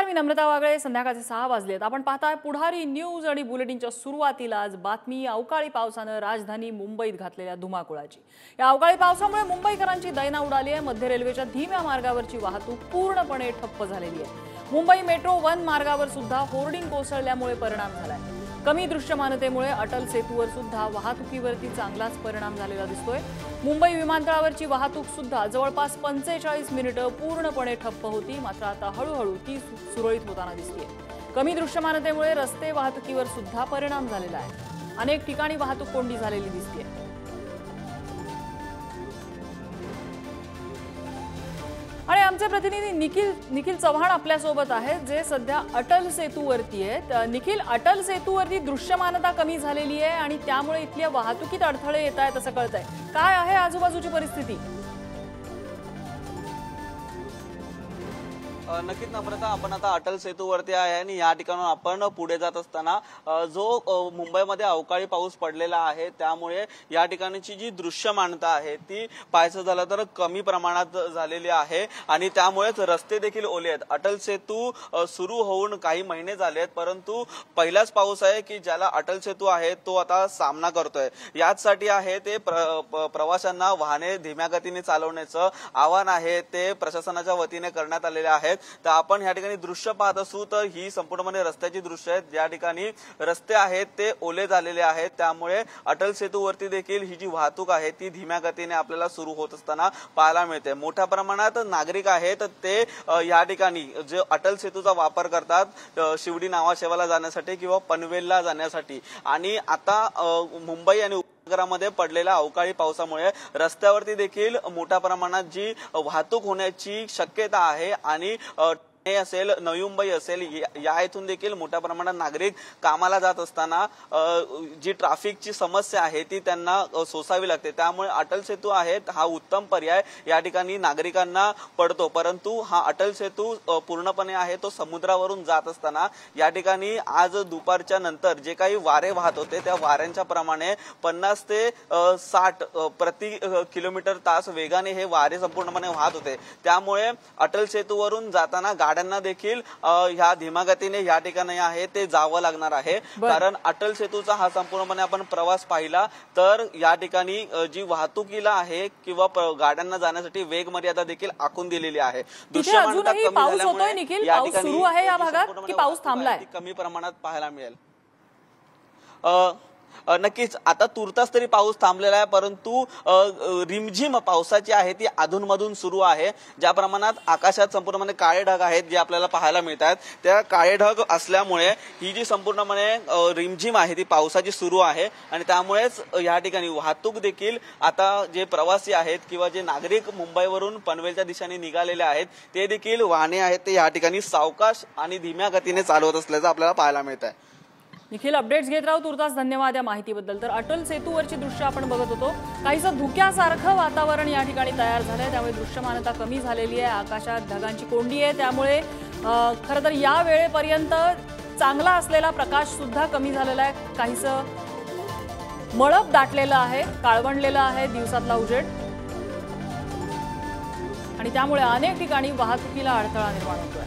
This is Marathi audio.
मी नम्रता वागळे. संध्याकाळचे 6 वाजलेत. आपण पाहताय पुढारी न्यूज आणि बुलेटिनच्या सुरुवातीलाच बातमी अवकाळी पावसाने राजधानी मुंबईत घातलेल्या धुमाकूळाची। या अवकाळी पावसामुळे मुंबईकरांची दैना उडाली आहे। मध्य रेल्वेच्या धीम्या मार्गावरची वाहतूक पूर्णपणे ठप्प झालेली आहे। मुंबई मेट्रो 1 मार्गावर सुद्धा होर्डिंग कोसळल्यामुळे परिणाम झालाय। कमी दृश्यमानतेमुळे अटल सेतूवर सुद्धा वाहतुकीवरती चांगलाच परिणाम झालेला दिसतोय। मुंबई विमानतळावरची वाहतूक सुद्धा जवळपास 45 मिनिटं पूर्णपणे ठप्प होती, मात्र आता हळूहळू ती सुरळीत होताना दिसतेय। कमी दृश्यमानतेमुळे रस्ते वाहतुकीवर सुद्धा परिणाम झालेला आहे। अनेक ठिकाणी वाहतूक कोंडी झालेली दिसतेय। आणि आमचे प्रतिनिधी निखिल चव्हाण आपल्या सोबत आहेत, जे सध्या अटल सेतूवरती आहेत। निखिल, अटल सेतूवरती दृश्यमानता कमी झालेली आहे आणि त्यामुळे इथल्या वाहतुकीत अडथळे येत आहेत असं कळतंय। काय आहे आजूबाजूची परिस्थिती? नक्कीच नम्रता, आपण आता अटल सेतूवरती आहे आणि या ठिकाणून आपण पुढे जात असताना जो मुंबईमध्ये अवकाळी पाऊस पडलेला आहे त्यामुळे या ठिकाणची जी दृश्यमानता आहे ती पाहायचं झालं तर कमी प्रमाणात झालेली आहे आणि त्यामुळेच रस्ते देखील ओले आहेत। अटल सेतू सुरू होऊन काही महिने झाले आहेत, परंतु पहिलाच पाऊस आहे की ज्याला अटल सेतू आहे तो आता सामना करतोय। याचसाठी आहे ते प्रवाशांना वाहने धीम्या गतीने चालवण्याचं आवाहन आहे ते प्रशासनाच्या वतीने करण्यात आलेले आहे। तर आपण या ठिकाणी दृश्य पाहत असू तर ही संपूर्णपणे रस्त्याची दृश्य आहेत। ज्या ठिकाणी रस्ते आहेत ते ओले झालेले आहेत, त्यामुळे अटल सेतूवरती देखील ही जी वाहतूक आहे ती धीम्या गतीने आपल्याला सुरू होत असताना पाहायला मिळते। मोठ्या प्रमाणात नागरिक आहेत ते या ठिकाणी जे अटल सेतूचा वापर करतात शिवडी नावाशेवाला जाण्यासाठी किंवा पनवेलला जाण्यासाठी। आणि आता मुंबई आणि नगरामध्ये पडलेल्या अवकाळी पावसामुळे रस्त्यावरती देखील मोठ्या प्रमाणात जी वाहतूक होण्याची शक्यता आहे आणि असेल नवी मुंबई असेल या इथून देखील मोठ्या प्रमाणात नागरिक कामाला जात असताना जी ट्रॅफिकची समस्या आहे ती त्यांना सोसावी लागते। त्यामुळे अटल सेतू आहे हा उत्तम पर्याय या ठिकाणी नागरिकांना पडतो। परंतु हा अटल सेतू पूर्णपणे आहे तो समुद्रावरून जात असताना या ठिकाणी आज दुपारच्या नंतर जे काही वारे वाहत होते त्या वाऱ्यांच्या प्रमाणे 50 ते 60 प्रति किलोमीटर तास वेगाने हे वारे संपूर्णपणे वाहत होते। त्यामुळे अटल सेतूवरून जाताना गाड्यांना देखील ह्या धीम्या गतीने या ठिकाणी आहे ते जावं लागणार आहे। कारण अटल सेतूचा हा संपूर्णपणे आपण प्रवास पाहिला तर या ठिकाणी जी वाहतुकीला आहे किंवा गाड्यांना जाण्यासाठी वेग मर्यादा देखील आखून दिलेली आहे। दृश्यमानता कमी झाल्यामुळे या ठिकाणी सुरू आहे या भागात की पाऊस थांबलाय कमी प्रमाणात पाहायला मिळेल। नक्कीच आता तुर्तास तरी पाऊस थांबलेला आहे, परंतु रिमझिम पावसाची आहे ती अधूनमधून सुरू आहे। ज्या प्रमाणात आकाशात संपूर्णपणे काळे ढग आहेत जे आपल्याला पाहायला मिळतात, त्या काळे ढग असल्यामुळे ही जी संपूर्णपणे रिमझिम आहे ती पावसाची सुरू आहे आणि त्यामुळेच या ठिकाणी वाहतूक देखील आता जे प्रवासी आहेत किंवा जे नागरिक मुंबईवरून पनवेलच्या दिशेने निघालेले आहेत ते देखील वाहने आहेत ते या ठिकाणी सावकाश आणि धीम्या गतीने चालवत असल्याचं आपल्याला पाहायला मिळत आहे। निखिल, अपडेट्स घेत राहू। तुर्तास धन्यवाद या माहितीबद्दल। तर अटल सेतूवरची दृश्य आपण बघत होतो। काहीसं धुक्यासारखं वातावरण या ठिकाणी तयार झालंय, त्यामुळे दृश्यमानता कमी झालेली आहे। आकाशात ढगांची कोंडी आहे, त्यामुळे खरं तर या वेळेपर्यंत चांगला असलेला प्रकाश सुद्धा कमी झालेला आहे। काहीसं मळब दाटलेलं आहे, काळवंडलेलं आहे दिवसातला उजेड आणि त्यामुळे अनेक ठिकाणी वाहतुकीला अडथळा निर्माण होतोय।